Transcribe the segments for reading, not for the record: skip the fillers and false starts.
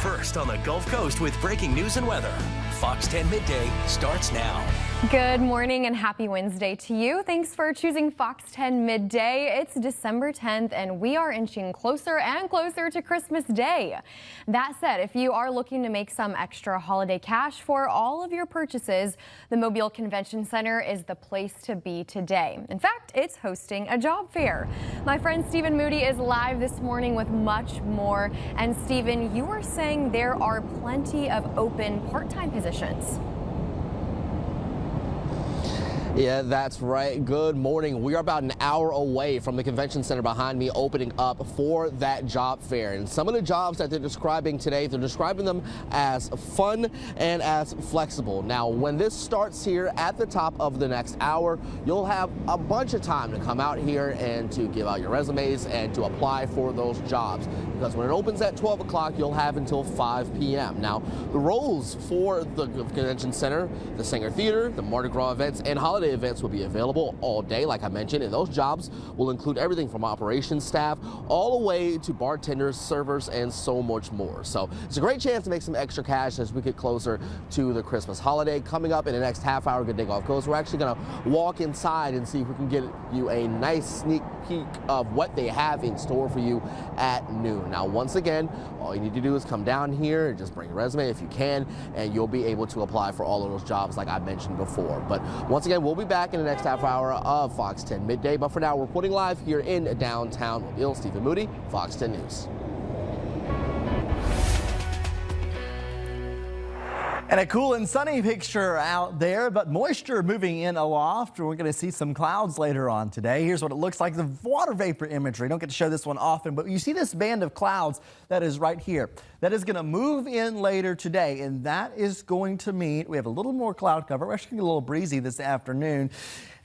first on the Gulf Coast with breaking news and weather. Fox 10 Midday starts now. Good morning and happy Wednesday to you. Thanks for choosing Fox 10 Midday. It's December 10th and we are inching closer and closer to Christmas Day. That said, if you are looking to make some extra holiday cash for all of your purchases, the Mobile Convention Center is the place to be today. In fact, it's hosting a job fair. My friend Stephen Moody is live this morning with much more. And Stephen, you are saying there are plenty of open part-time positions. Yeah, that's right. Good morning. We are about an hour away from the convention center behind me opening up for that job fair. And some of the jobs that they're describing today, they're describing them as fun and as flexible. Now, when this starts here at the top of the next hour, you'll have a bunch of time to come out here and to give out your resumes and to apply for those jobs. Because when it opens at 12 o'clock, you'll have until 5 p.m. Now, the roles for the convention center, the Saenger Theater, the Mardi Gras events, and holiday events will be available all day, like I mentioned, and those jobs will include everything from operations staff all the way to bartenders, servers, and so much more. So it's a great chance to make some extra cash as we get closer to the Christmas holiday. Coming up in the next half hour, Good Day Gulf Coast, we're actually going to walk inside and see if we can get you a nice sneak peek of what they have in store for you at noon. Now, once again, all you need to do is come down here and just bring your resume if you can, and you'll be able to apply for all of those jobs like I mentioned before. But once again, we'll be back in the next half hour of Fox 10 Midday. But for now, we're reporting live here in downtown Mobile. Stephen Moody, Fox 10 News. And a cool and sunny picture out there, but moisture moving in aloft. We're going to see some clouds later on today. Here's what it looks like. The water vapor imagery. Don't get to show this one often, but you see this band of clouds that is right here. That is going to move in later today, and that is going to mean we have a little more cloud cover. We're actually going to get a little breezy this afternoon,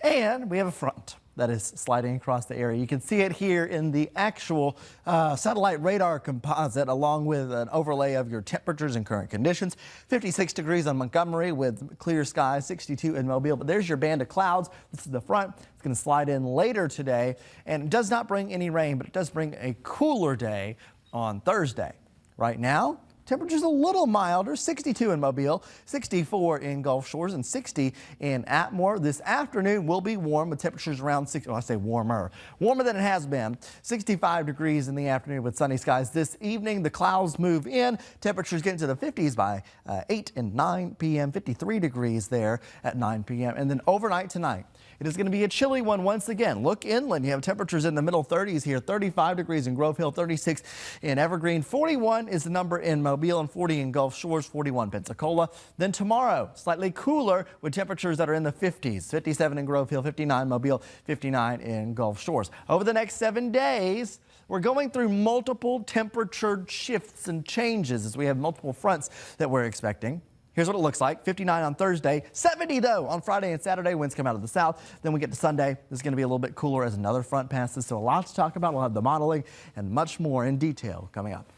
and we have a front that is sliding across the area. You can see it here in the actual satellite radar composite, along with an overlay of your temperatures and current conditions. 56 degrees on Montgomery with clear skies, 62 in Mobile. But there's your band of clouds. This is the front. It's going to slide in later today, and it does not bring any rain, but it does bring a cooler day on Thursday. Right now, temperature's a little milder, 62 in Mobile, 64 in Gulf Shores, and 60 in Atmore. This afternoon will be warm with temperatures around 60, well, I say warmer than it has been. 65 degrees in the afternoon with sunny skies. This evening, the clouds move in. Temperatures get into the 50s by 8 and 9 p.m., 53 degrees there at 9 p.m. And then overnight tonight, it is going to be a chilly one once again. Look inland. You have temperatures in the middle 30s here, 35 degrees in Grove Hill, 36 in Evergreen, 41 is the number in Mobile, and 40 in Gulf Shores, 41 Pensacola. Then tomorrow, slightly cooler with temperatures that are in the 50s, 57 in Grove Hill, 59 Mobile, 59 in Gulf Shores. Over the next 7 days, we're going through multiple temperature shifts and changes as we have multiple fronts that we're expecting. Here's what it looks like. 59 on Thursday, 70 though on Friday and Saturday. Winds come out of the south. Then we get to Sunday. It's going to be a little bit cooler as another front passes. So a lot to talk about. We'll have the modeling and much more in detail coming up.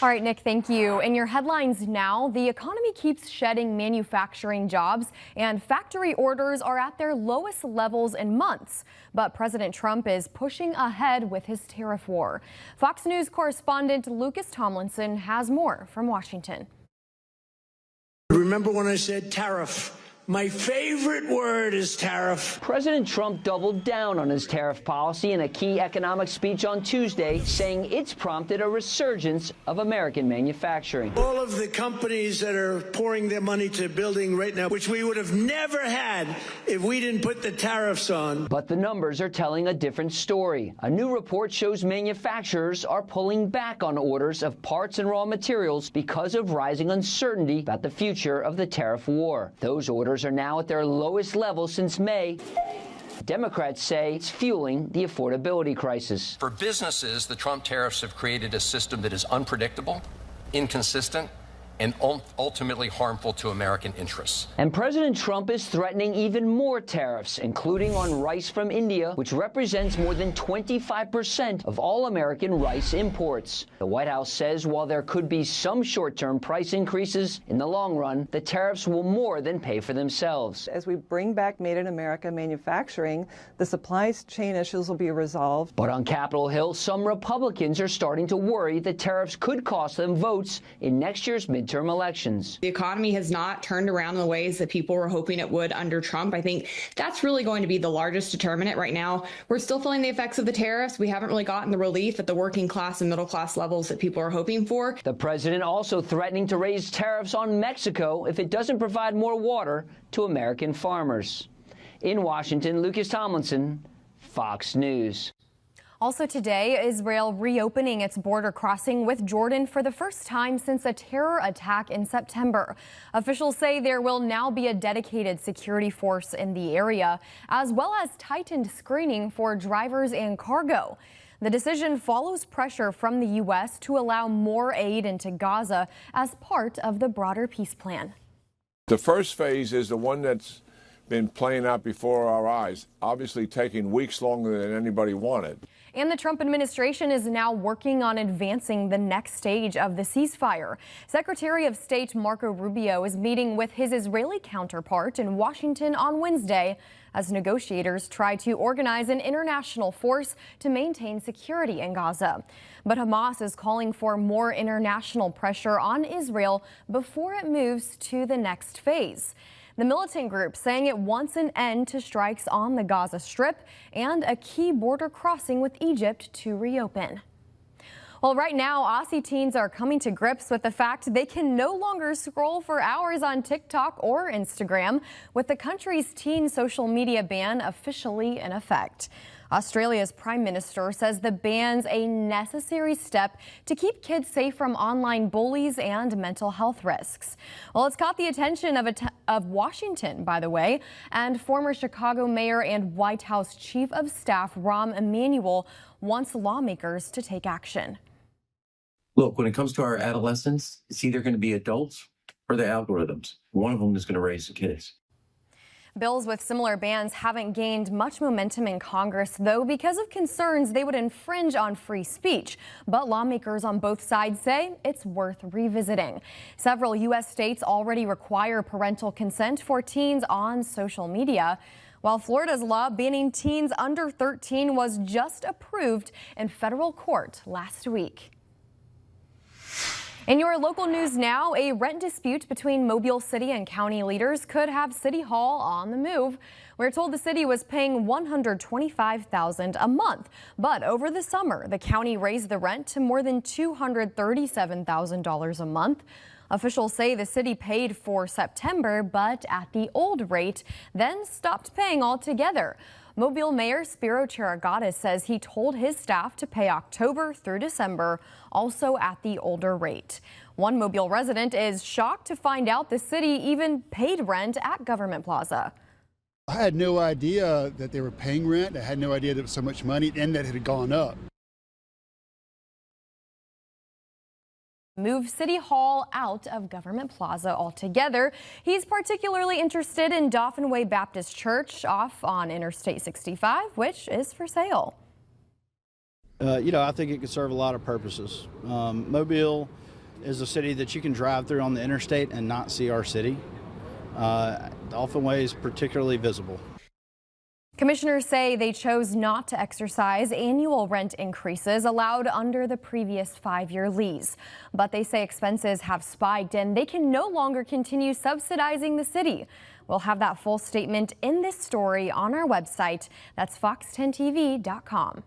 All right, Nick, thank you. In your headlines now, the economy keeps shedding manufacturing jobs and factory orders are at their lowest levels in months. But President Trump is pushing ahead with his tariff war. Fox News correspondent Lucas Tomlinson has more from Washington. Remember when I said tariff? My favorite word is tariff. President Trump doubled down on his tariff policy in a key economic speech on Tuesday, saying it's prompted a resurgence of American manufacturing. All of the companies that are pouring their money to building right now, which we would have never had if we didn't put the tariffs on. But the numbers are telling a different story. A new report shows manufacturers are pulling back on orders of parts and raw materials because of rising uncertainty about the future of the tariff war. Those orders are now at their lowest level since May. Democrats say it's fueling the affordability crisis. For businesses, the Trump tariffs have created a system that is unpredictable, inconsistent, and ultimately harmful to American interests. And President Trump is threatening even more tariffs, including on rice from India, which represents more than 25% of all American rice imports. The White House says while there could be some short-term price increases, in the long run, the tariffs will more than pay for themselves. As we bring back Made in America manufacturing, the supply chain issues will be resolved. But on Capitol Hill, some Republicans are starting to worry that tariffs could cost them votes in next year's midterm elections. The economy has not turned around in the ways that people were hoping it would under Trump. I think that's really going to be the largest determinant right now. We're still feeling the effects of the tariffs. We haven't really gotten the relief at the working class and middle class levels that people are hoping for. The president also threatening to raise tariffs on Mexico if it doesn't provide more water to American farmers. In Washington, Lucas Tomlinson, Fox News. Also today, Israel reopening its border crossing with Jordan for the first time since a terror attack in September. Officials say there will now be a dedicated security force in the area, as well as tightened screening for drivers and cargo. The decision follows pressure from the U.S. to allow more aid into Gaza as part of the broader peace plan. The first phase is the one that's been playing out before our eyes, obviously taking weeks longer than anybody wanted. And the Trump administration is now working on advancing the next stage of the ceasefire. Secretary of State Marco Rubio is meeting with his Israeli counterpart in Washington on Wednesday as negotiators try to organize an international force to maintain security in Gaza. But Hamas is calling for more international pressure on Israel before it moves to the next phase. The militant group saying it wants an end to strikes on the Gaza Strip and a key border crossing with Egypt to reopen. Well, right now, Aussie teens are coming to grips with the fact they can no longer scroll for hours on TikTok or Instagram, with the country's teen social media ban officially in effect. Australia's Prime Minister says the ban's a necessary step to keep kids safe from online bullies and mental health risks. Well, it's caught the attention of Washington, by the way, and former Chicago Mayor and White House Chief of Staff Rahm Emanuel wants lawmakers to take action. Look, when it comes to our adolescents, it's either going to be adults or the algorithms. One of them is going to raise the kids. Bills with similar bans haven't gained much momentum in Congress, though, because of concerns they would infringe on free speech. But lawmakers on both sides say it's worth revisiting. Several U.S. states already require parental consent for teens on social media, while Florida's law banning teens under 13 was just approved in federal court last week. In your local news now, a rent dispute between Mobile City and county leaders could have City Hall on the move. We're told the city was paying $125,000 a month, but over the summer, the county raised the rent to more than $237,000 a month. Officials say the city paid for September, but at the old rate, then stopped paying altogether. Mobile Mayor Spiro Chirigatis says he told his staff to pay October through December, also at the older rate. One Mobile resident is shocked to find out the city even paid rent at Government Plaza. I had no idea that they were paying rent. I had no idea there was so much money and that it had gone up. Move City Hall out of Government Plaza altogether. He's particularly interested in Dauphin Way Baptist Church off on Interstate 65, which is for sale. I think it could serve a lot of purposes. Mobile is a city that you can drive through on the interstate and not see our city. Dauphin Way is particularly visible. Commissioners say they chose not to exercise annual rent increases allowed under the previous 5-year lease. But they say expenses have spiked and they can no longer continue subsidizing the city. We'll have that full statement in this story on our website. That's fox10tv.com.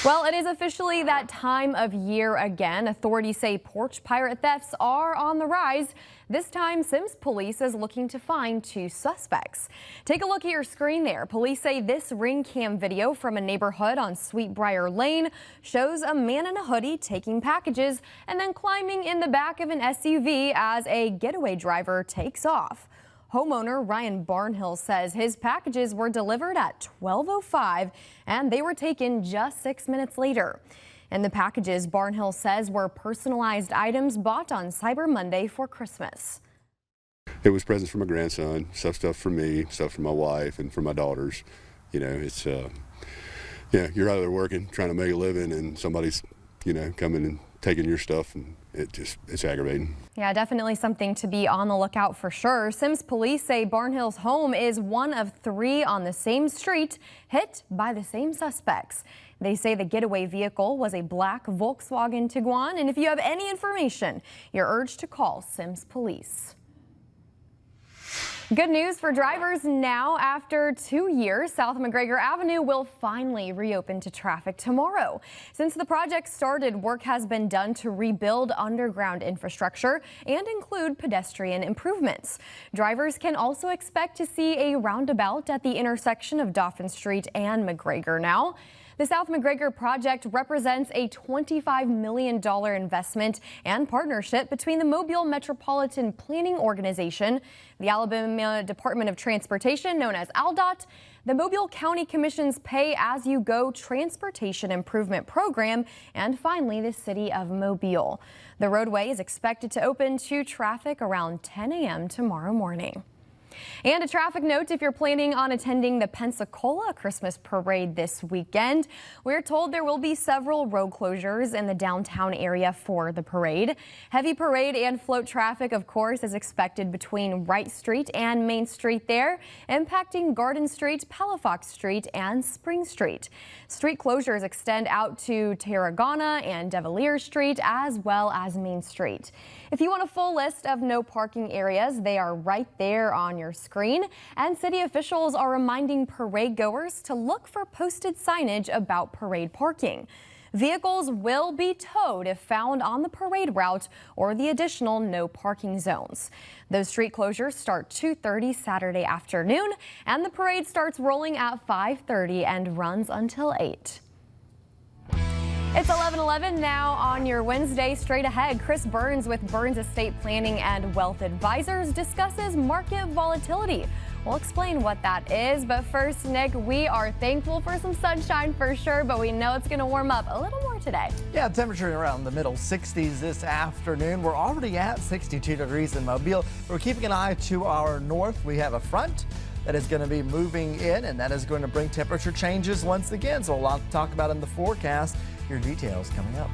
Well, it is officially that time of year again. Authorities say porch pirate thefts are on the rise. This time, Sims Police is looking to find 2 suspects. Take a look at your screen there. Police say this ring cam video from a neighborhood on Sweetbriar Lane shows a man in a hoodie taking packages and then climbing in the back of an SUV as a getaway driver takes off. Homeowner Ryan Barnhill says his packages were delivered at 12:05 and they were taken just 6 minutes later. And the packages, Barnhill says, were personalized items bought on Cyber Monday for Christmas. It was presents for my grandson, stuff for me, stuff for my wife and for my daughters. You know, it's, yeah, you're out there working, trying to make a living, and somebody's, you know, coming and taking your stuff, and it's aggravating. Yeah, definitely something to be on the lookout for sure. Sims police say Barnhill's home is one of 3 on the same street hit by the same suspects. They say the getaway vehicle was a black Volkswagen Tiguan, and if you have any information, you're urged to call Sims police. Good news for drivers now. After 2 years, South McGregor Avenue will finally reopen to traffic tomorrow. Since the project started, work has been done to rebuild underground infrastructure and include pedestrian improvements. Drivers can also expect to see a roundabout at the intersection of Dauphin Street and McGregor now. The South McGregor project represents a $25 million investment and partnership between the Mobile Metropolitan Planning Organization, the Alabama Department of Transportation, known as ALDOT, the Mobile County Commission's Pay-As-You-Go Transportation Improvement Program, and finally, the City of Mobile. The roadway is expected to open to traffic around 10 a.m. tomorrow morning. And a traffic note if you're planning on attending the Pensacola Christmas Parade this weekend. We're told there will be several road closures in the downtown area for the parade. Heavy parade and float traffic, of course, is expected between Wright Street and Main Street there, impacting Garden Street, Palafox Street, and Spring Street. Street closures extend out to Tarragona and De Villiers Street, as well as Main Street. If you want a full list of no parking areas, they are right there on your screen. And city officials are reminding parade goers to look for posted signage about parade parking. Vehicles will be towed if found on the parade route or the additional no parking zones. Those street closures start 2:30 Saturday afternoon, and the parade starts rolling at 5:30 and runs until 8. It's 11:11 now on your Wednesday. Straight ahead, Chris Burns with Burns Estate Planning and Wealth Advisors discusses market volatility. We'll explain what that is, but first, Nick, we are thankful for some sunshine for sure, but we know it's going to warm up a little more today. Yeah, temperature around the middle 60s this afternoon. We're already at 62 degrees in Mobile. We're keeping an eye to our north. We have a front that is going to be moving in, and that is going to bring temperature changes once again. So a lot to talk about in the forecast. Your details coming up.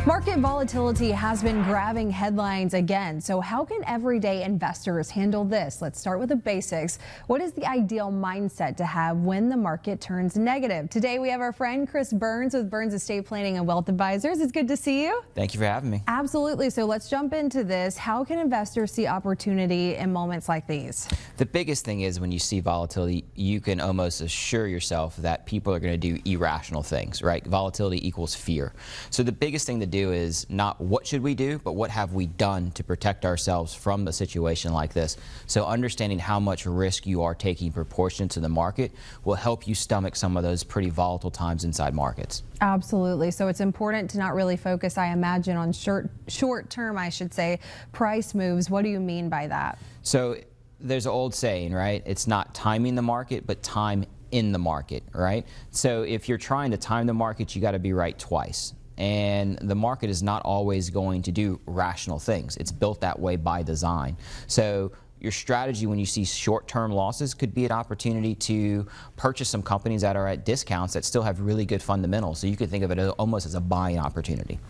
Market volatility has been grabbing headlines again. So how can everyday investors handle this? Let's start with the basics. What is the ideal mindset to have when the market turns negative? Today we have our friend Chris Burns with Burns Estate Planning and Wealth Advisors. It's good to see you. Thank you for having me. Absolutely. So let's jump into this. How can investors see opportunity in moments like these? The biggest thing is when you see volatility, you can almost assure yourself that people are going to do irrational things, right? Volatility equals fear. So the biggest thing to do is not what should we do, but what have we done to protect ourselves from a situation like this. So understanding how much risk you are taking proportionate to the market will help you stomach some of those pretty volatile times inside markets. Absolutely. So it's important to not really focus, I imagine, on short term, I should say, price moves. What do you mean by that? So there's an old saying, right? It's not timing the market, but time in the market, right? So if you're trying to time the market, you got to be right twice. And the market is not always going to do rational things. It's built that way by design. So your strategy when you see short-term losses could be an opportunity to purchase some companies that are at discounts that still have really good fundamentals. So you could think of it almost as a buying opportunity.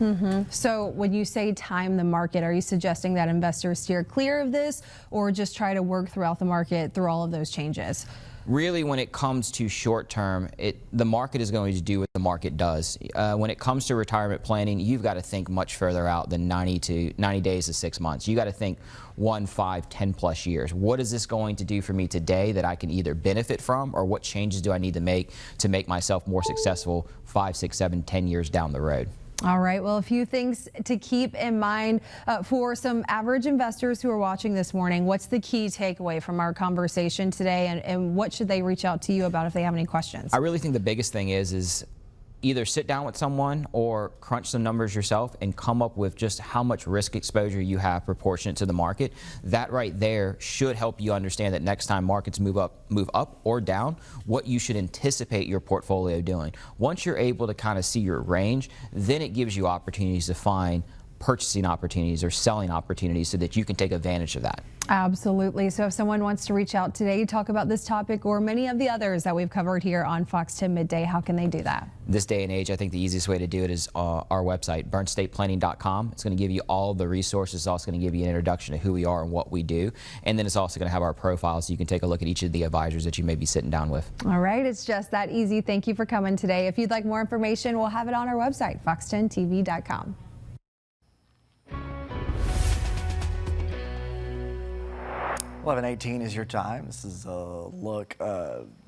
So when you say time the market, are you suggesting that investors steer clear of this or just try to work throughout the market through all of those changes? Really, when it comes to short term, the market is going to do what the market does. When it comes to retirement planning, you've got to think much further out than 90 days to 6 months. You got to think 1, 5, 10 plus years. What is this going to do for me today that I can either benefit from, or what changes do I need to make myself more successful 5, 6, 7, 10 years down the road? All right, well, a few things to keep in mind for some average investors who are watching this morning. What's the key takeaway from our conversation today, and what should they reach out to you about if they have any questions? I really think the biggest thing is either sit down with someone or crunch some numbers yourself and come up with just how much risk exposure you have proportionate to the market. That right there should help you understand that next time markets move up or down, what you should anticipate your portfolio doing. Once you're able to kind of see your range, then it gives you opportunities to find purchasing opportunities or selling opportunities so that you can take advantage of that. Absolutely. So if someone wants to reach out today to talk about this topic or many of the others that we've covered here on Fox 10 Midday, how can they do that? This day and age, I think the easiest way to do it is our website, burnstateplanning.com. It's going to give you all the resources. It's also going to give you an introduction to who we are and what we do. And then it's also going to have our profile so you can take a look at each of the advisors that you may be sitting down with. All right. It's just that easy. Thank you for coming today. If you'd like more information, we'll have it on our website, fox10tv.com. 11:18 is your time. This is a look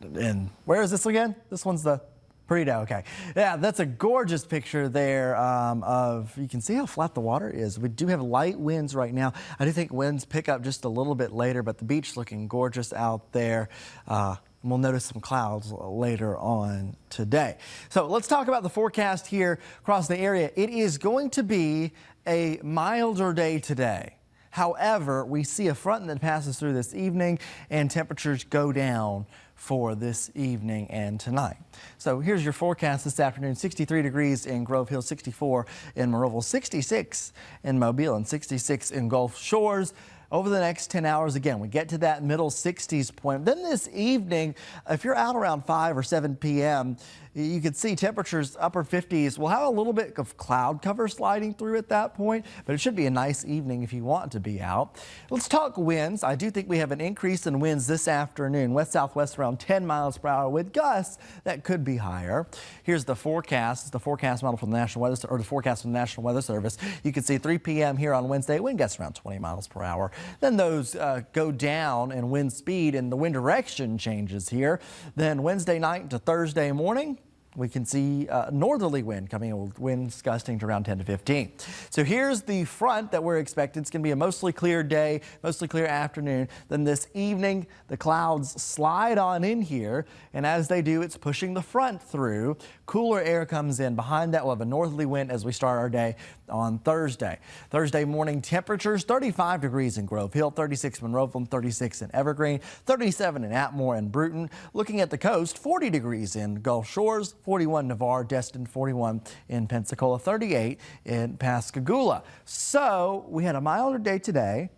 in, where is this again? This one's the Perito, okay. Yeah, that's a gorgeous picture there of, you can see how flat the water is. We do have light winds right now. I do think winds pick up just a little bit later, but the beach looking gorgeous out there. We'll notice some clouds later on today. So let's talk about the forecast here across the area. It is going to be a milder day today. However, we see a front that passes through this evening and temperatures go down for this evening and tonight. So here's your forecast this afternoon. 63 degrees in Grove Hill, 64 in Maroville, 66 in Mobile, and 66 in Gulf Shores. Over the next 10 hours, again, we get to that middle 60s point. Then this evening, if you're out around 5 or 7 p.m., you can see temperatures upper 50s. We'll have a little bit of cloud cover sliding through at that point, but it should be a nice evening if you want to be out. Let's talk winds. I do think we have an increase in winds this afternoon. West-southwest around 10 miles per hour with gusts that could be higher. Here's the forecast. It's the forecast model from the National Weather, or the forecast from the National Weather Service. You can see 3 p.m. here on Wednesday, wind gusts around 20 miles per hour. Then those go down in wind speed and the wind direction changes here. Then Wednesday night to Thursday morning, we can see northerly wind coming in with winds gusting to around 10 to 15. So here's the front that we're expecting. It's going to be a mostly clear day, mostly clear afternoon. Then this evening, the clouds slide on in here. And as they do, it's pushing the front through. Cooler air comes in. Behind that, we'll have a northerly wind as we start our day on Thursday. Thursday morning temperatures, 35 degrees in Grove Hill, 36 in Monroeville, 36 in Evergreen, 37 in Atmore and Bruton. Looking at the coast, 40 degrees in Gulf Shores, 41 Navarre, Destin, 41 in Pensacola, 38 in Pascagoula. So we had a milder day today.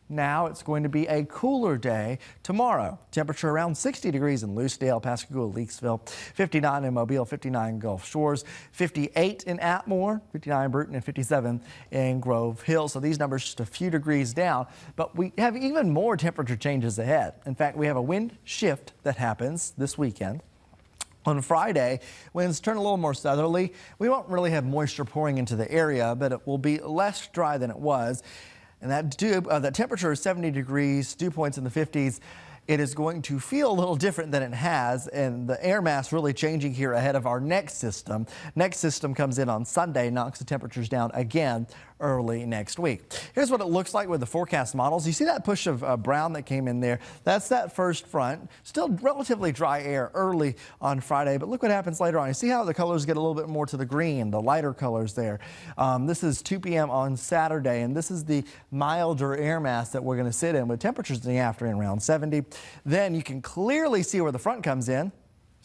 Now it's going to be a cooler day tomorrow. Temperature around 60 degrees in Lucedale, Pascagoula, Leakesville, 59 in Mobile, 59 in Gulf Shores, 58 in Atmore, 59 in Bruton, and 57 in Grove Hill. So these numbers just a few degrees down, but we have even more temperature changes ahead. In fact, we have a wind shift that happens this weekend. On Friday, winds turn a little more southerly. We won't really have moisture pouring into the area, but it will be less dry than it was. And that temperature is 70 degrees, dew points in the 50s. It is going to feel a little different than it has, and the air mass really changing here ahead of our next system. Next system comes in on Sunday, knocks the temperatures down again early next week. Here's what it looks like with the forecast models. You see that push of brown that came in there? That's that first front. Still relatively dry air early on Friday, but look what happens later on. You see how the colors get a little bit more to the green, the lighter colors there. This is 2 p.m. on Saturday, and this is the milder air mass that we're going to sit in with temperatures in the afternoon around 70. Then you can clearly see where the front comes in.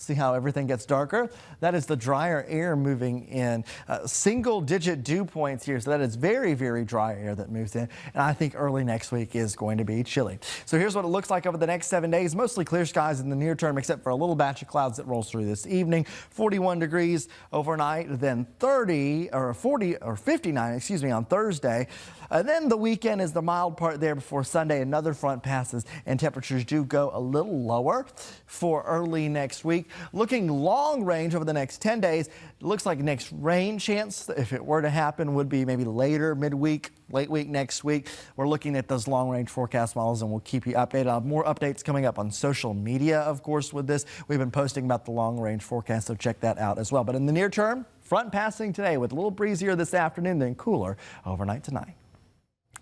See how everything gets darker? That is the drier air moving in. Single-digit dew points here, so that is very, very dry air that moves in. And I think early next week is going to be chilly. So here's what it looks like over the next 7 days. Mostly clear skies in the near term, except for a little batch of clouds that rolls through this evening. 41 degrees overnight, then 30 or 40 or 59, excuse me, on Thursday. Then the weekend is the mild part there before Sunday. Another front passes and temperatures do go a little lower for early next week. Looking long range over the next 10 days, it looks like next rain chance, if it were to happen, would be maybe later midweek, late week next week. We're looking at those long range forecast models and we'll keep you updated. I'll have more updates coming up on social media, of course, with this. We've been posting about the long range forecast, so check that out as well. But in the near term, front passing today with a little breezier this afternoon, then cooler overnight tonight.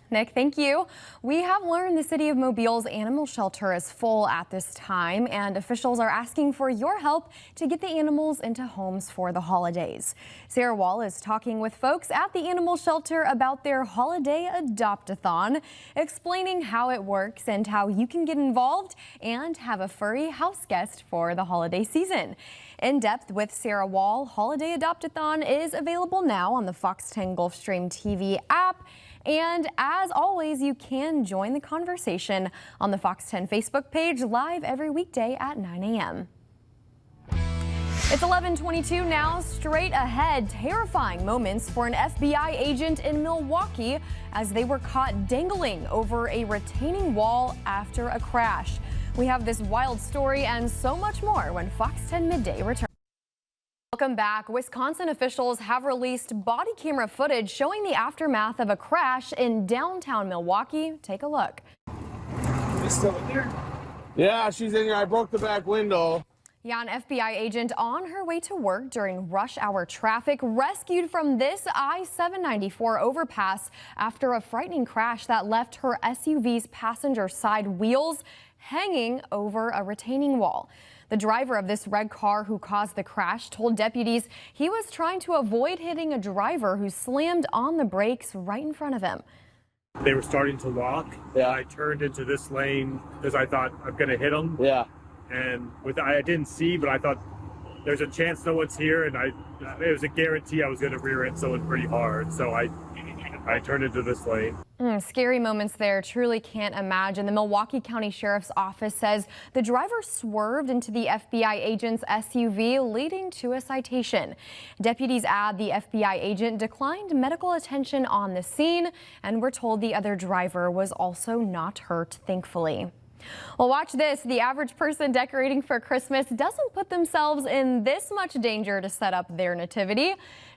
Nick, thank you. We have learned the city of Mobile's animal shelter is full at this time, and officials are asking for your help to get the animals into homes for the holidays. Sarah Wall is talking with folks at the animal shelter about their holiday adopt-a-thon, explaining how it works and how you can get involved and have a furry house guest for the holiday season. In Depth with Sarah Wall, Holiday Adopt-a-thon is available now on the Fox 10 Gulfstream TV app. And as always, you can join the conversation on the Fox 10 Facebook page live every weekday at 9 a.m. It's 11:22 now. Straight ahead, terrifying moments for an FBI agent in Milwaukee as they were caught dangling over a retaining wall after a crash. We have this wild story and so much more when Fox 10 Midday returns. Welcome back. Wisconsin officials have released body camera footage showing the aftermath of a crash in downtown Milwaukee. Take a look. She's still in there? Yeah, she's in here. I broke the back window. Yeah, an FBI agent on her way to work during rush hour traffic rescued from this I-794 overpass after a frightening crash that left her SUV's passenger side wheels hanging over a retaining wall. The driver of this red car who caused the crash told deputies he was trying to avoid hitting a driver who slammed on the brakes right in front of him. They were starting to lock. Yeah. I turned into this lane because I thought I'm going to hit them. Yeah. And I didn't see, but I thought there's a chance no one's here, and it was a guarantee I was going to rear end someone pretty hard. So I turned into this lane. Scary moments there. Truly can't imagine. The Milwaukee County Sheriff's Office says the driver swerved into the FBI agent's SUV, leading to a citation. Deputies add the FBI agent declined medical attention on the scene, and we're told the other driver was also not hurt, thankfully. Well, watch this. The average person decorating for Christmas doesn't put themselves in this much danger to set up their nativity.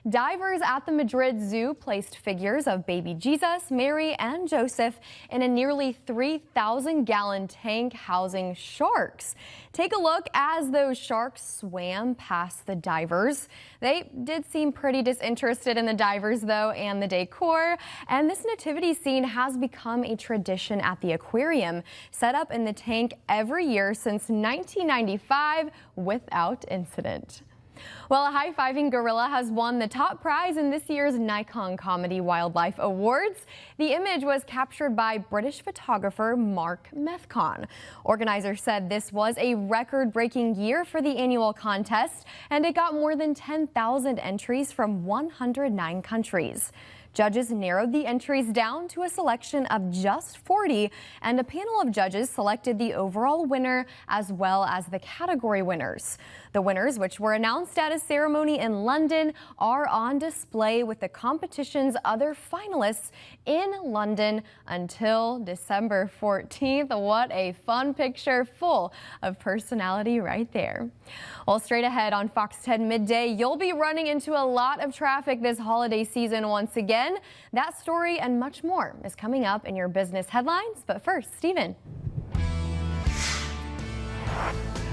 Divers at the Madrid Zoo placed figures of baby Jesus, Mary, and Joseph in a nearly 3,000-gallon tank housing sharks. Take a look as those sharks swam past the divers. They did seem pretty disinterested in the divers, though, and the decor. And this nativity scene has become a tradition at the aquarium, set up in the tank every year since 1995 without incident. Well, a high-fiving gorilla has won the top prize in this year's Nikon Comedy Wildlife Awards. The image was captured by British photographer Mark Methcon. Organizers said this was a record-breaking year for the annual contest, and it got more than 10,000 entries from 109 countries. Judges narrowed the entries down to a selection of just 40, and a panel of judges selected the overall winner as well as the category winners. The winners, which were announced at a ceremony in London, are on display with the competition's other finalists in London until December 14th. What a fun picture full of personality right there. Well, straight ahead on Fox 10 Midday, you'll be running into a lot of traffic this holiday season once again. That story and much more is coming up in your business headlines. But first, Stephen.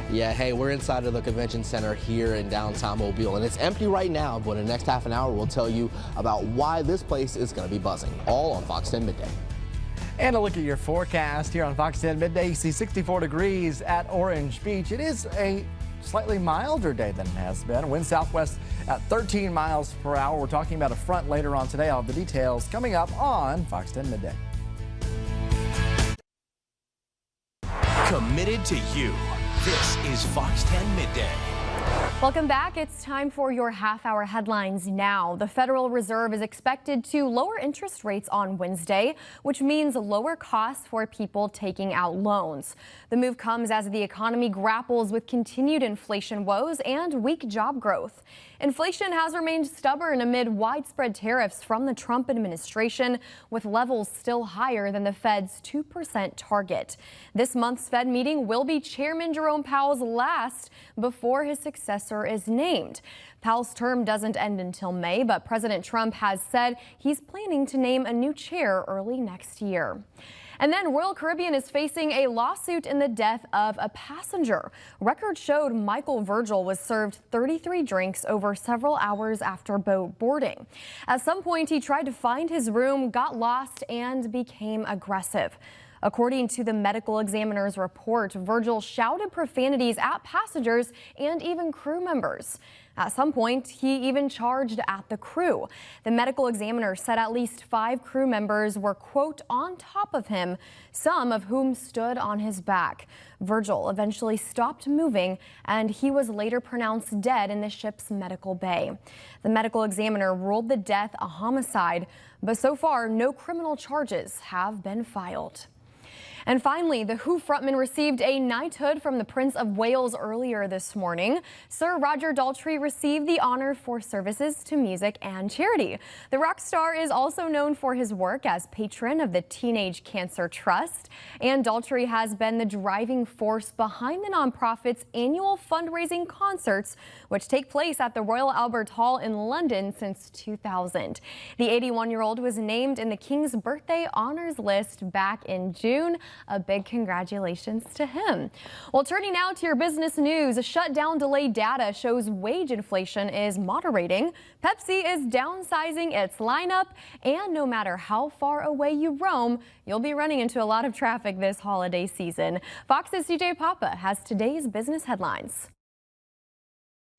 Yeah, hey, we're inside of the convention center here in downtown Mobile, and it's empty right now, but in the next half an hour, we'll tell you about why this place is going to be buzzing, all on Fox 10 Midday. And a look at your forecast here on Fox 10 Midday. You see 64 degrees at Orange Beach. It is a slightly milder day than it has been. Wind southwest at 13 miles per hour. We're talking about a front later on today. All the details coming up on Fox 10 Midday. Committed to you. This is Fox 10 Midday. Welcome back. It's time for your half-hour headlines now. The Federal Reserve is expected to lower interest rates on Wednesday, which means lower costs for people taking out loans. The move comes as the economy grapples with continued inflation woes and weak job growth. Inflation has remained stubborn amid widespread tariffs from the Trump administration, with levels still higher than the Fed's 2% target. This month's Fed meeting will be Chairman Jerome Powell's last before his successor is named. Powell's term doesn't end until May, but President Trump has said he's planning to name a new chair early next year. And then Royal Caribbean is facing a lawsuit in the death of a passenger. Records showed Michael Virgil was served 33 drinks over several hours after boat boarding. At some point, he tried to find his room, got lost, and became aggressive. According to the medical examiner's report, Virgil shouted profanities at passengers and even crew members. At some point, he even charged at the crew. The medical examiner said at least 5 crew members were, quote, on top of him, some of whom stood on his back. Virgil eventually stopped moving, and he was later pronounced dead in the ship's medical bay. The medical examiner ruled the death a homicide, but so far, no criminal charges have been filed. And finally, the Who frontman received a knighthood from the Prince of Wales earlier this morning. Sir Roger Daltrey received the honor for services to music and charity. The rock star is also known for his work as patron of the Teenage Cancer Trust, and Daltrey has been the driving force behind the nonprofit's annual fundraising concerts, which take place at the Royal Albert Hall in London since 2000. The 81-year-old was named in the King's Birthday Honors List back in June. A big congratulations to him. Well, turning now to your business news, shutdown delay data shows wage inflation is moderating. Pepsi is downsizing its lineup, and no matter how far away you roam, you'll be running into a lot of traffic this holiday season. Fox's CJ Papa has today's business headlines.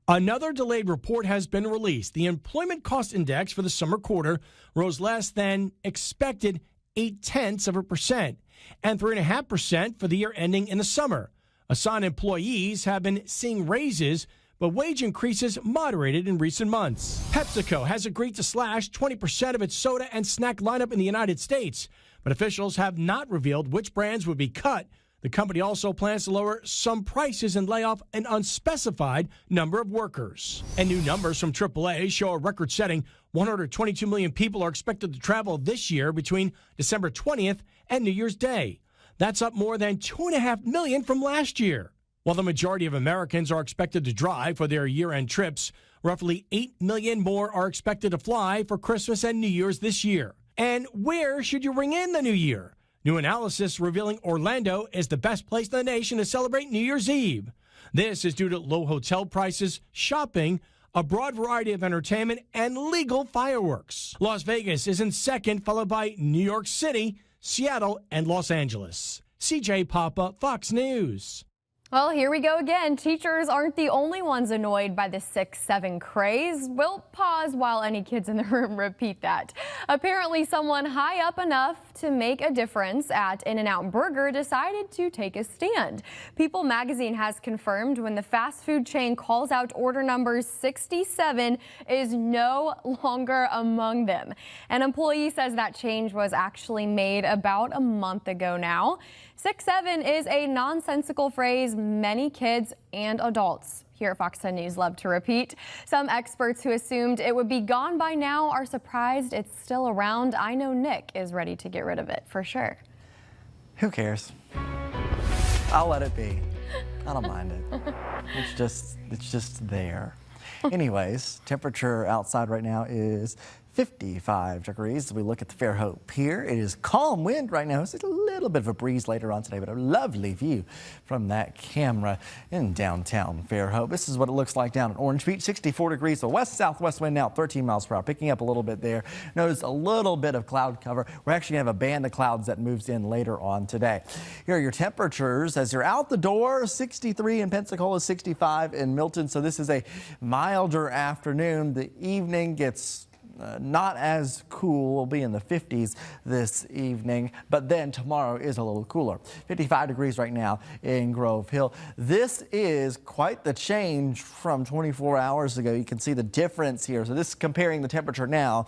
Another delayed report has been released. The employment cost index for the summer quarter rose less than expected 0.8%, and 3.5% for the year ending in the summer. Assigned employees have been seeing raises, but wage increases moderated in recent months. PepsiCo has agreed to slash 20% of its soda and snack lineup in the United States, but officials have not revealed which brands would be cut. The company also plans to lower some prices and lay off an unspecified number of workers. And new numbers from AAA show a record-setting 122 million people are expected to travel this year between December 20th and New Year's Day. That's up more than 2.5 million from last year. While the majority of Americans are expected to drive for their year-end trips, roughly 8 million more are expected to fly for Christmas and New Year's this year. And where should you ring in the new year? New analysis revealing Orlando is the best place in the nation to celebrate New Year's Eve. This is due to low hotel prices, shopping, a broad variety of entertainment, and legal fireworks. Las Vegas is in second, followed by New York City, Seattle, and Los Angeles. CJ Papa, Fox News. Well, here we go again. Teachers aren't the only ones annoyed by the 6-7 craze. We'll pause while any kids in the room repeat that. Apparently, someone high up enough to make a difference at In-N-Out Burger decided to take a stand. People magazine has confirmed when the fast food chain calls out order number 67 is no longer among them. An employee says that change was actually made about a month ago now. 6-7 is a nonsensical phrase many kids and adults here at Fox 10 News love to repeat. Some experts who assumed it would be gone by now are surprised it's still around. I know Nick is ready to get rid of it for sure. Who cares? I'll let it be. I don't mind it. It's just there. Anyways, temperature outside right now is 55 degrees. As we look at the Fairhope Pier, it is calm wind right now. It's a little bit of a breeze later on today, but a lovely view from that camera in downtown Fairhope. This is what it looks like down at Orange Beach. 64 degrees. The west-southwest wind now 13 miles per hour, picking up a little bit there. Notice a little bit of cloud cover. We're actually going to have a band of clouds that moves in later on today. Here are your temperatures as you're out the door. 63 in Pensacola, 65 in Milton. So this is a milder afternoon. The evening gets not as cool. We'll be in the 50s this evening, but then tomorrow is a little cooler. 55 degrees right now in Grove Hill. This is quite the change from 24 hours ago. You can see the difference here. So this is comparing the temperature now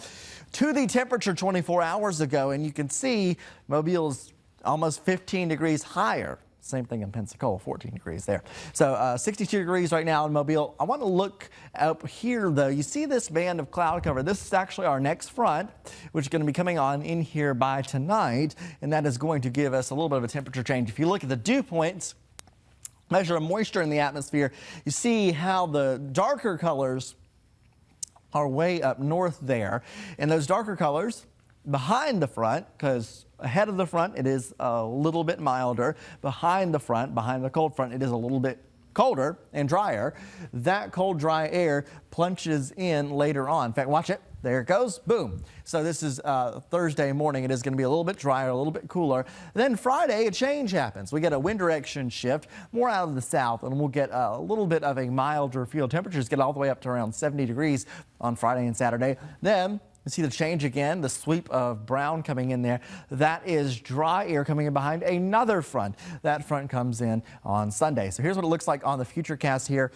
to the temperature 24 hours ago, and you can see Mobile's almost 15 degrees higher. Same thing in Pensacola, 14 degrees there. So 62 degrees right now in Mobile. I want to look up here, though. You see this band of cloud cover. This is actually our next front, which is going to be coming on in here by tonight, and that is going to give us a little bit of a temperature change. If you look at the dew points, measure of moisture in the atmosphere, you see how the darker colors are way up north there. And those darker colors behind the front, because ahead of the front it is a little bit milder. Behind the front, behind the cold front, it is a little bit colder and drier. That cold, dry air plunges in later on. In fact, watch it. There it goes. Boom. So this is Thursday morning. It is going to be a little bit drier, a little bit cooler. Then Friday, a change happens. We get a wind direction shift more out of the south, and we'll get a little bit of a milder feel. Temperatures get all the way up to around 70 degrees on Friday and Saturday. Then you see the change again, the sweep of brown coming in there. That is dry air coming in behind another front. That front comes in on Sunday. So here's what it looks like on the Futurecast here.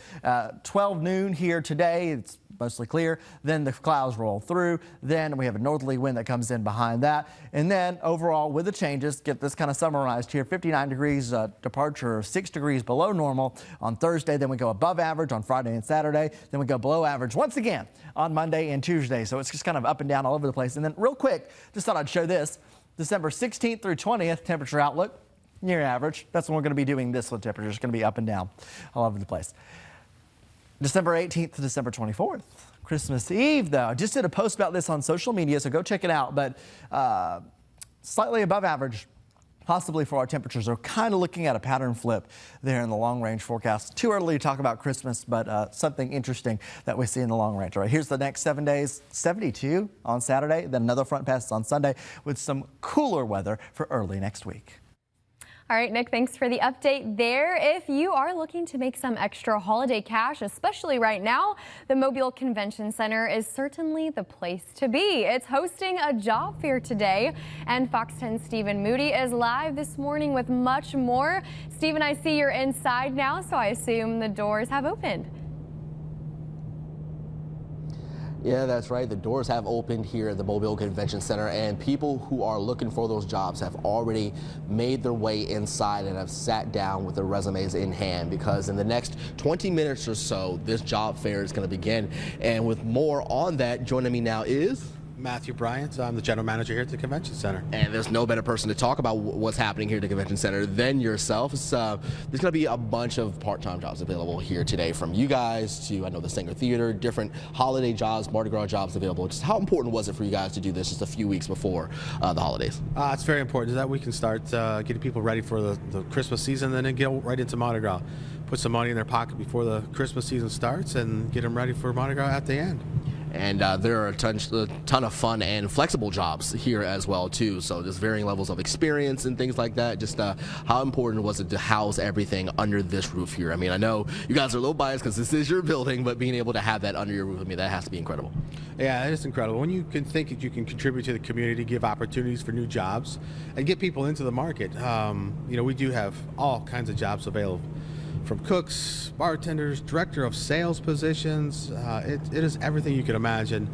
12 noon here today. It's mostly clear. Then the clouds roll through. Then we have a northerly wind that comes in behind that. And then overall with the changes, get this kind of summarized here. 59 degrees departure, 6 degrees below normal on Thursday. Then we go above average on Friday and Saturday. Then we go below average once again on Monday and Tuesday. So it's just kind of up and down all over the place. And then real quick, just thought I'd show this. December 16th through 20th temperature outlook, near average. That's when we're going to be doing this with temperatures. It's going to be up and down all over the place. December 18th to December 24th. Christmas Eve, though. I just did a post about this on social media, so go check it out. But slightly above average, possibly for our temperatures. We're kind of looking at a pattern flip there in the long-range forecast. Too early to talk about Christmas, but something interesting that we see in the long range. All right, here's the next 7 days. 72 on Saturday, then another front passes on Sunday with some cooler weather for early next week. All right, Nick, thanks for the update there. If you are looking to make some extra holiday cash, especially right now, the Mobile Convention Center is certainly the place to be. It's hosting a job fair today, and Fox 10's Stephen Moody is live this morning with much more. Stephen, I see you're inside now, so I assume the doors have opened. Yeah, that's right. The doors have opened here at the Mobile Convention Center, and people who are looking for those jobs have already made their way inside and have sat down with their resumes in hand, because in the next 20 minutes or so, this job fair is going to begin. And with more on that, joining me now is Matthew Bryant. I'm the general manager here at the Convention Center. And there's no better person to talk about what's happening here at the Convention Center than yourself. There's going to be a bunch of part-time jobs available here today, from you guys to, I know, the Saenger Theater, different holiday jobs, Mardi Gras jobs available. Just how important was it for you guys to do this just a few weeks before the holidays? It's very important so that we can start getting people ready for the Christmas season and then get right into Mardi Gras. Put some money in their pocket before the Christmas season starts and get them ready for Mardi Gras at the end. And there are a ton of fun and flexible jobs here as well, too. So there's varying levels of experience and things like that. Just how important was it to house everything under this roof here? I mean, I know you guys are a little biased because this is your building, but being able to have that under your roof, I mean, that has to be incredible. Yeah, it is incredible. When you can think that you can contribute to the community, give opportunities for new jobs, and get people into the market, you know, we do have all kinds of jobs available. From cooks, bartenders, director of sales positions, it is everything you can imagine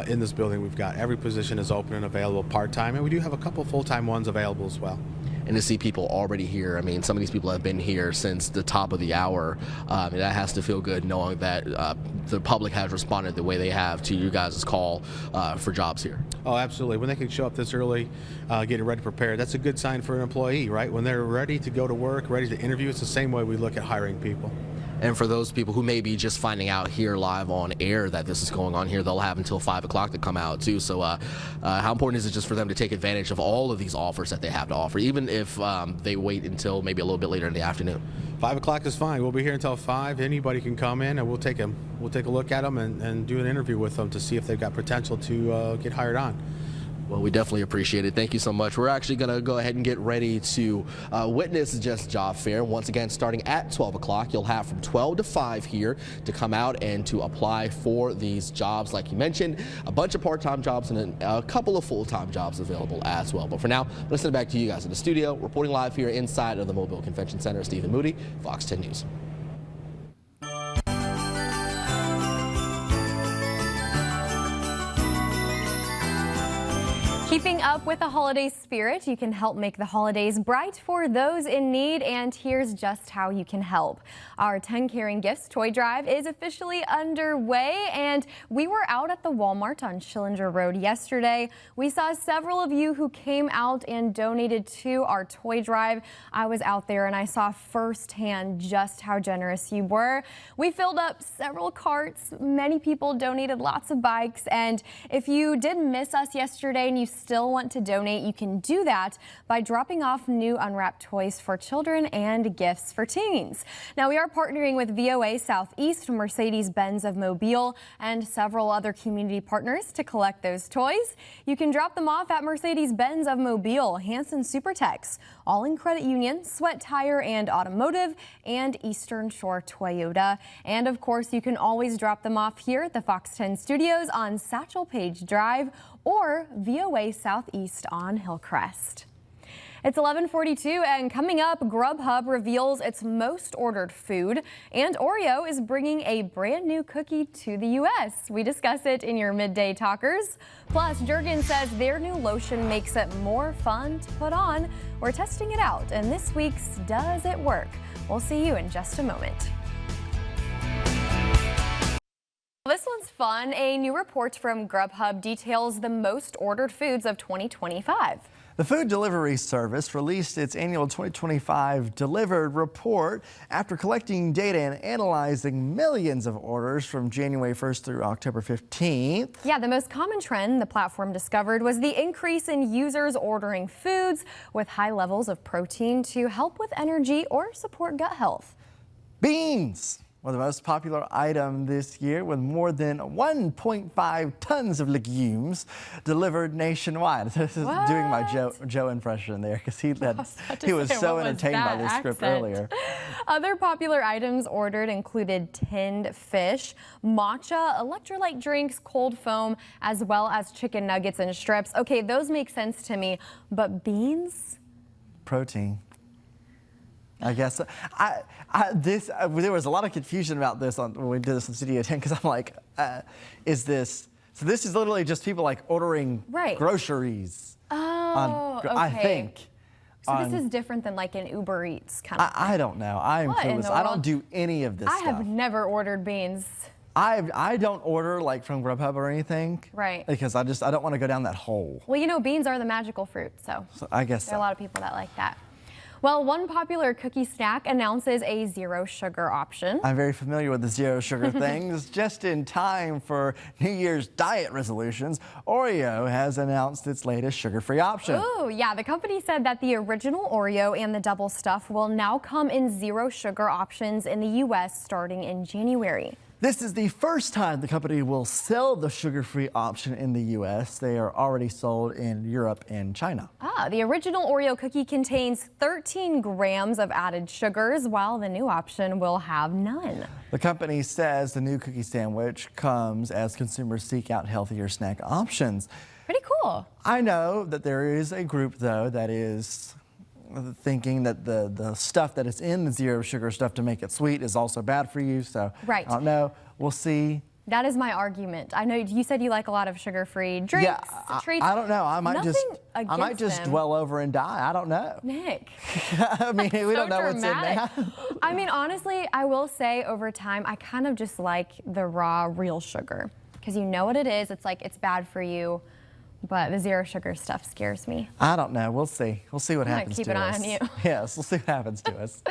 in this building. We've got every position is open and available part-time, and we do have a couple full-time ones available as well. And to see people already here, I mean, some of these people have been here since the top of the hour. That has to feel good knowing that the public has responded the way they have to you guys' call for jobs here. Oh, absolutely. When they can show up this early, getting ready to prepare, that's a good sign for an employee, right? When they're ready to go to work, ready to interview, it's the same way we look at hiring people. And for those people who may be just finding out here live on air that this is going on here, they'll have until 5 o'clock to come out too. So how important is it just for them to take advantage of all of these offers that they have to offer, even if they wait until maybe a little bit later in the afternoon? 5 o'clock is fine. We'll be here until 5. Anybody can come in and we'll take a look at them and do an interview with them to see if they've got potential to get hired on. Well, we definitely appreciate it. Thank you so much. We're actually going to go ahead and get ready to witness Just Job Fair. Once again, starting at 12 o'clock, you'll have from 12 to 5 here to come out and to apply for these jobs. Like you mentioned, a bunch of part-time jobs and a couple of full-time jobs available as well. But for now, let's send it back to you guys in the studio. Reporting live here inside of the Mobile Convention Center, Stephen Moody, Fox 10 News. Keeping up with the holiday spirit, you can help make the holidays bright for those in need, and here's just how you can help. Our 10 Caring Gifts toy drive is officially underway, and we were out at the Walmart on Schillinger Road yesterday. We saw several of you who came out and donated to our toy drive. I was out there and I saw firsthand just how generous you were. We filled up several carts. Many people donated lots of bikes, and if you did miss us yesterday and you still want to donate, you can do that by dropping off new unwrapped toys for children and gifts for teens. Now, we are partnering with VOA Southeast, Mercedes-Benz of Mobile, and several other community partners to collect those toys. You can drop them off at Mercedes-Benz of Mobile, Hanson Supertex, All-In Credit Union, Sweat Tire and Automotive, and Eastern Shore Toyota. And of course, you can always drop them off here at the Fox 10 Studios on Satchel Paige Drive or VOA Southeast on Hillcrest. It's 11:42, and coming up, Grubhub reveals its most ordered food, and Oreo is bringing a brand new cookie to the U.S. We discuss it in your Midday Talkers. Plus, Jergens says their new lotion makes it more fun to put on. We're testing it out, and this week's Does It Work? We'll see you in just a moment. This one's fun. A new report from Grubhub details the most ordered foods of 2025. The food delivery service released its annual 2025 delivered report after collecting data and analyzing millions of orders from January 1st through October 15th. Yeah, the most common trend the platform discovered was the increase in users ordering foods with high levels of protein to help with energy or support gut health. Beans were the most popular item this year, with more than 1.5 tons of legumes delivered nationwide. This is doing my Joe impression there, because he was so entertained by this script earlier. Other popular items ordered included tinned fish, matcha, electrolyte drinks, cold foam, as well as chicken nuggets and strips. Okay, those make sense to me, but beans? Protein. I guess there was a lot of confusion about this when we did this in Studio 10, because I'm like, is this? So this is literally just people like ordering groceries. Oh, okay. I think. So this is different than like an Uber Eats kind of thing. I don't know. I'm clueless. I don't do any of this stuff. I have never ordered beans. I don't order like from Grubhub or anything. Right. Because I don't want to go down that hole. Well, you know, beans are the magical fruit, so I guess there are a lot of people that like that. Well, one popular cookie snack announces a zero sugar option. I'm very familiar with the zero sugar things. Just in time for New Year's diet resolutions, Oreo has announced its latest sugar-free option. Oh, yeah. The company said that the original Oreo and the double stuff will now come in zero sugar options in the U.S. starting in January. This is the first time the company will sell the sugar-free option in the U.S. They are already sold in Europe and China. The original Oreo cookie contains 13 grams of added sugars, while the new option will have none. The company says the new cookie sandwich comes as consumers seek out healthier snack options. Pretty cool. I know that there is a group, though, that is thinking that the stuff that is in the zero sugar stuff to make it sweet is also bad for you. So right. I don't know. We'll see. That is my argument. I know you said you like a lot of sugar-free drinks, treats. I don't know. I might just dwell over and die. I don't know. Nick. I mean, we don't know what's in there. I mean, honestly, I will say over time, I kind of just like the raw, real sugar, because you know what it is. It's like it's bad for you. But the zero sugar stuff scares me. I don't know. We'll see. We'll see what happens to us. Keep an eye on you. Yes, we'll see what happens to us.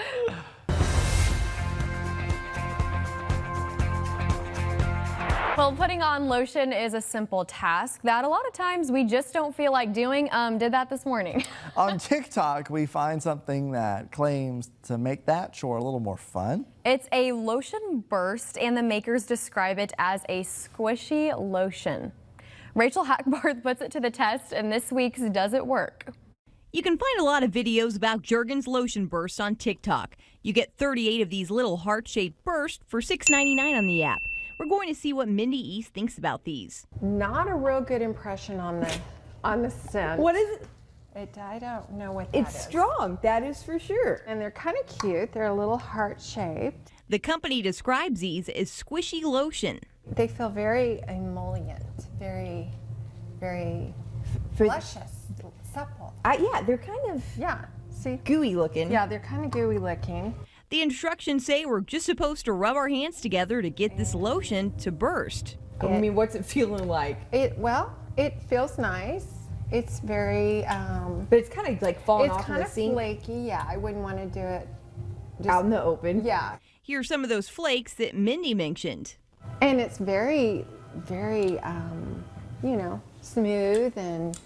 Well, putting on lotion is a simple task that a lot of times we just don't feel like doing. Did that this morning. On TikTok, we find something that claims to make that chore a little more fun. It's a lotion burst, and the makers describe it as a squishy lotion. Rachel Hackbarth puts it to the test in this week's Does It Work? You can find a lot of videos about Jergens lotion bursts on TikTok. You get 38 of these little heart-shaped bursts for $6.99 on the app. We're going to see what Mindy East thinks about these. Not a real good impression on the scent. What is it? I don't know what that is. It's strong, that is for sure. And they're kind of cute. They're a little heart-shaped. The company describes these as squishy lotion. They feel very emollient, very luscious, supple. Yeah, they're kind of gooey looking. Yeah, they're kind of gooey looking. The instructions say we're just supposed to rub our hands together to get this lotion to burst. I mean, what's it feeling like? It feels nice. It's very, but it's kind of like falling off in the sink. It's kind of flaky. Yeah, I wouldn't want to do it out in the open. Yeah. Here are some of those flakes that Mindy mentioned. And it's very, very, smooth and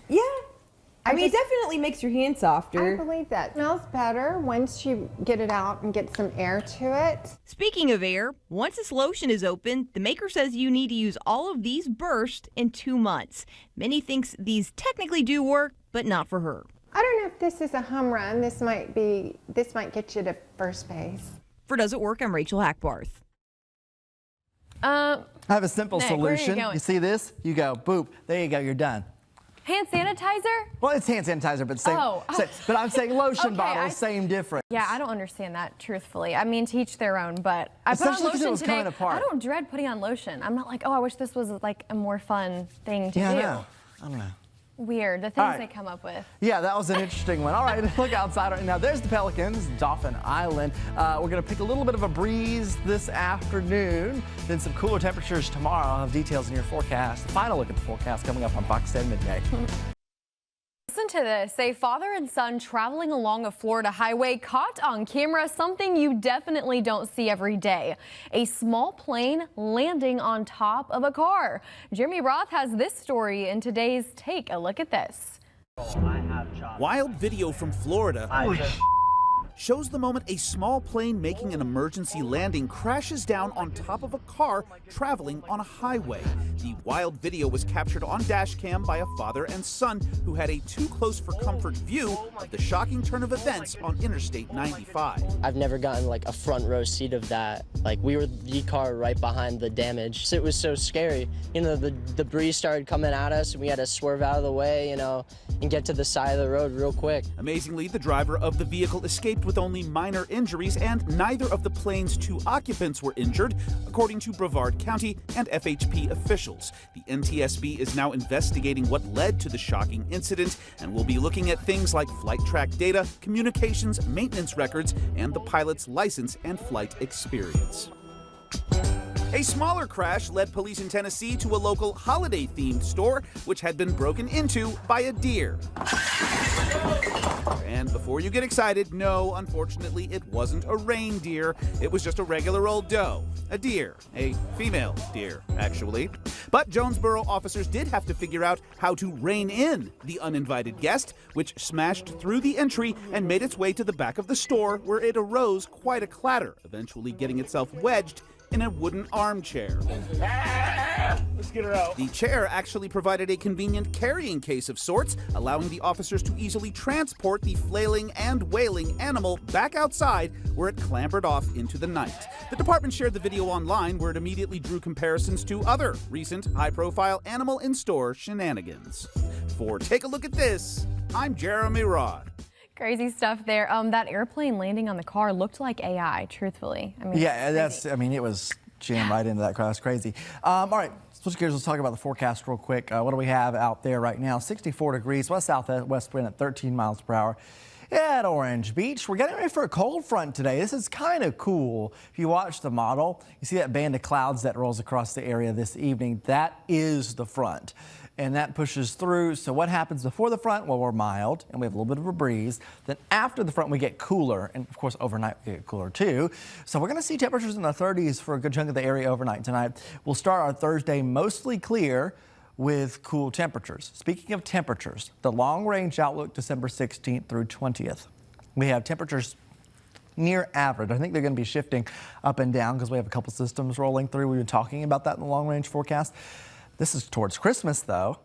I mean, it definitely makes your hand softer. I believe that. It smells better once you get it out and get some air to it. Speaking of air, once this lotion is open, the maker says you need to use all of these bursts in 2 months. Minnie thinks these technically do work, but not for her. I don't know if this is a home run. This might get you to first base. For Does It Work, I'm Rachel Hackbarth. I have a simple Nick, where are you solution. going? You see this? You go, boop. There you go. You're done. Hand sanitizer? Well, it's hand sanitizer, but same. Oh. But I'm saying lotion Okay, bottles, same difference. Yeah, I don't understand that, truthfully. I mean, to each their own, but I put on Especially 'cause it lotion was today. coming apart. I don't dread putting on lotion. I'm not like, oh, I wish this was like a more fun thing to Yeah, do. I know. I don't know. Weird, the All things right. they come up with. Yeah, that was an interesting one. All right, look outside right now. There's the Pelicans, Dauphin Island. We're going to pick a little bit of a breeze this afternoon, then some cooler temperatures tomorrow. I'll have details in your forecast. Final look at the forecast coming up on Fox 10 Midday. Listen to this. A father and son traveling along a Florida highway caught on camera something you definitely don't see every day. A small plane landing on top of a car. Jeremy Roth has this story in today's Take a Look at This. Wild video from Florida shows the moment a small plane making an emergency landing crashes down on top of a car traveling on a highway. The wild video was captured on dash cam by a father and son who had a too close for comfort view of the shocking turn of events on Interstate 95. I've never gotten like a front row seat of that. Like we were the car right behind the damage. So it was so scary. You know, the debris started coming at us and we had to swerve out of the way, you know, and get to the side of the road real quick. Amazingly, the driver of the vehicle escaped with only minor injuries, and neither of the plane's 2 occupants were injured, according to Brevard County and FHP officials. The NTSB is now investigating what led to the shocking incident and will be looking at things like flight track data, communications, maintenance records, and the pilot's license and flight experience. A smaller crash led police in Tennessee to a local holiday-themed store, which had been broken into by a deer. And before you get excited, no, unfortunately, it wasn't a reindeer. It was just a regular old doe. A deer. A female deer, actually. But Jonesboro officers did have to figure out how to rein in the uninvited guest, which smashed through the entry and made its way to the back of the store, where it arose quite a clatter, eventually getting itself wedged in a wooden armchair. Let's get her out. The chair actually provided a convenient carrying case of sorts, allowing the officers to easily transport the flailing and wailing animal back outside, where it clambered off into the night. The department shared the video online, where it immediately drew comparisons to other recent high-profile animal in-store shenanigans. For Take a Look at This, I'm Jeremy Roth. Crazy stuff there. That airplane landing on the car looked like AI, truthfully. I mean, Yeah, it was jammed right into that crowd. It's crazy. All right, switch gears. Let's talk about the forecast real quick. What do we have out there right now? 64 degrees, west-southwest wind at 13 miles per hour. At Orange Beach, we're getting ready for a cold front today. This is kind of cool. If you watch the model, you see that band of clouds that rolls across the area this evening. That is the front. And that pushes through. So what happens before the front? Well, we're mild and we have a little bit of a breeze. Then after the front, we get cooler. And of course, overnight, we get cooler too. So we're going to see temperatures in the 30s for a good chunk of the area overnight tonight. We'll start our Thursday mostly clear with cool temperatures. Speaking of temperatures, the long range outlook December 16th through 20th. We have temperatures near average. I think they're going to be shifting up and down because we have a couple systems rolling through. We've been talking about that in the long range forecast. This is towards Christmas, though,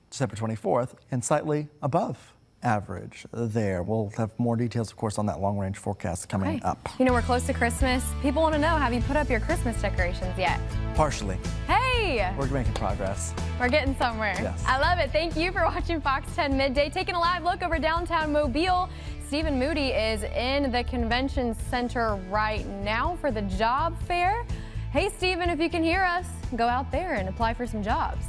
December 24th, and slightly above average there. We'll have more details, of course, on that long-range forecast coming up. You know, we're close to Christmas. People want to know, have you put up your Christmas decorations yet? Partially. Hey! We're making progress. We're getting somewhere. Yes. I love it. Thank you for watching Fox 10 Midday. Taking a live look over downtown Mobile. Stephen Moody is in the convention center right now for the job fair. Hey, Stephen, if you can hear us, go out there and apply for some jobs.